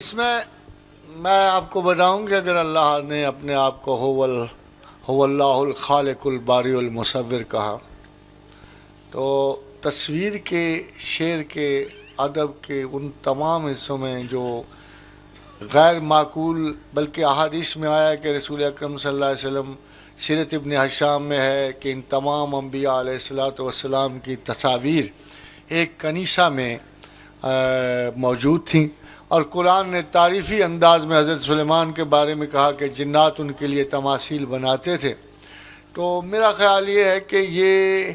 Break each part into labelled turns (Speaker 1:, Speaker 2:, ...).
Speaker 1: اس میں آپ کو بتاؤں کہ اگر اللہ نے اپنے آپ کو هو اللہ الخالق الباری المصور کہا تو تصویر کے، شعر کے، ادب کے ان تمام حصوں میں جو غیر معقول، بلکہ احادیث میں آیا کہ رسول اکرم صلی اللہ علیہ وسلم، سیرت ابن حشام میں ہے کہ ان تمام انبیاء علیہ الصلوۃ والسلام کی تصاویر ایک کنیسہ میں موجود تھیں، اور قرآن نے تعریفی انداز میں حضرت سلیمان کے بارے میں کہا کہ جنات ان کے لیے تماثیل بناتے تھے۔ تو میرا خیال یہ ہے کہ یہ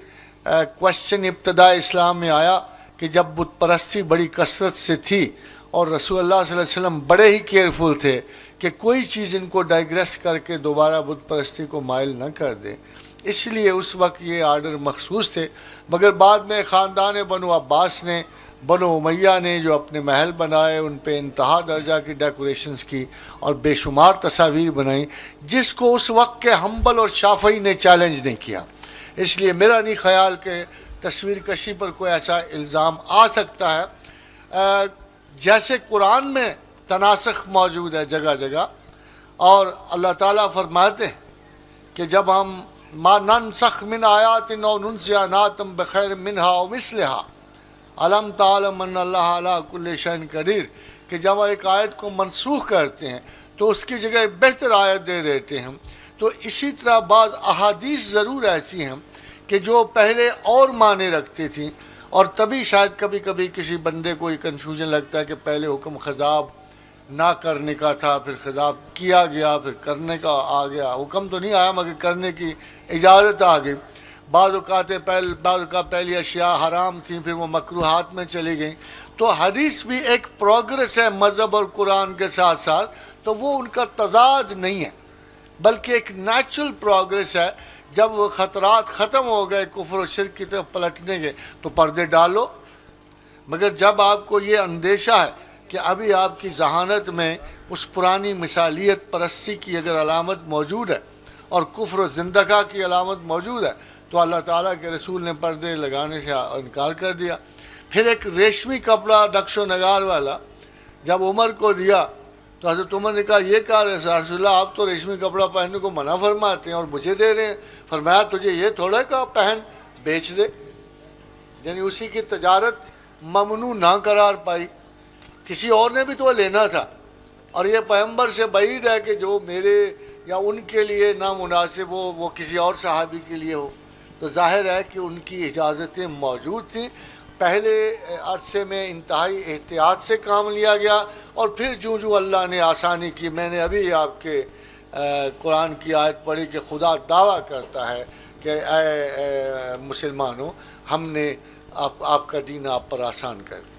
Speaker 1: کوشچن ابتدا اسلام میں آیا کہ جب بت پرستی بڑی کثرت سے تھی اور رسول اللہ صلی اللہ علیہ وسلم بڑے ہی کیئرفل تھے کہ کوئی چیز ان کو ڈائگریس کر کے دوبارہ بت پرستی کو مائل نہ کر دے، اس لیے اس وقت یہ آرڈر مخصوص تھے۔ مگر بعد میں خاندان بنو عباس نے، بنو امیہ نے جو اپنے محل بنائے، ان پہ انتہا درجہ کی ڈیکوریشنز کی اور بے شمار تصاویر بنائیں، جس کو اس وقت کے حنبل اور شافعی نے چیلنج نہیں کیا۔ اس لیے میرا نہیں خیال کہ تصویر کشی پر کوئی ایسا الزام آ سکتا ہے۔ جیسے قرآن میں تناسخ موجود ہے جگہ جگہ، اور اللہ تعالیٰ فرماتے ہیں کہ جب ہم ما ننسخ من آیات او ننسیها نأتی بخیر منها او مثلها الم تعلم ان اللہ علی کل شیء قدیر، کہ جب ایک آیت کو منسوخ کرتے ہیں تو اس کی جگہ بہتر آیت دے دیتے ہیں۔ تو اسی طرح بعض احادیث ضرور ایسی ہیں کہ جو پہلے اور معنی رکھتی تھیں، اور تبھی شاید کبھی کبھی کسی بندے کو یہ کنفیوژن لگتا ہے کہ پہلے حکم خضاب نہ کرنے کا تھا، پھر خضاب کیا گیا، پھر کرنے کا آ گیا، حکم تو نہیں آیا مگر کرنے کی اجازت آ گئی۔ بعض اوقات پہلی اشیاء حرام تھیں، پھر وہ مکروہات میں چلی گئیں۔ تو حدیث بھی ایک پروگرس ہے مذہب اور قرآن کے ساتھ ساتھ، تو وہ ان کا تضاد نہیں ہے بلکہ ایک نیچرل پروگرس ہے۔ جب وہ خطرات ختم ہو گئے کفر و شرک کی طرف پلٹنے کے تو پردے ڈالو، مگر جب آپ کو یہ اندیشہ ہے کہ ابھی آپ کی ذہانت میں اس پرانی مثالیت پرستی کی اگر علامت موجود ہے اور کفر و زندگاہ کی علامت موجود ہے، تو اللہ تعالیٰ کے رسول نے پردے لگانے سے انکار کر دیا۔ پھر ایک ریشمی کپڑا نقش و نگار والا جب عمر کو دیا تو حضرت عمر نے کہا یہ کہا رسول اللہ آپ تو ریشمی کپڑا پہننے کو منع فرماتے ہیں اور مجھے دے رہے ہیں۔ فرمایا تجھے یہ تھوڑا کہ پہن بیچ دے، یعنی اسی کی تجارت ممنوع نہ قرار پائی، کسی اور نے بھی تو لینا تھا، اور یہ پیغمبر سے بعید ہے کہ جو میرے یا ان کے لیے نامناسب ہو وہ کسی اور صحابی کے لیے ہو۔ تو ظاہر ہے کہ ان کی اجازتیں موجود تھیں۔ پہلے عرصے میں انتہائی احتیاط سے کام لیا گیا، اور پھر جو اللہ نے آسانی کی، میں نے ابھی آپ کے قرآن کی آیت پڑھی کہ خدا دعویٰ کرتا ہے کہ اے مسلمانوں ہم نے آپ کا دین آپ پر آسان کر دیا۔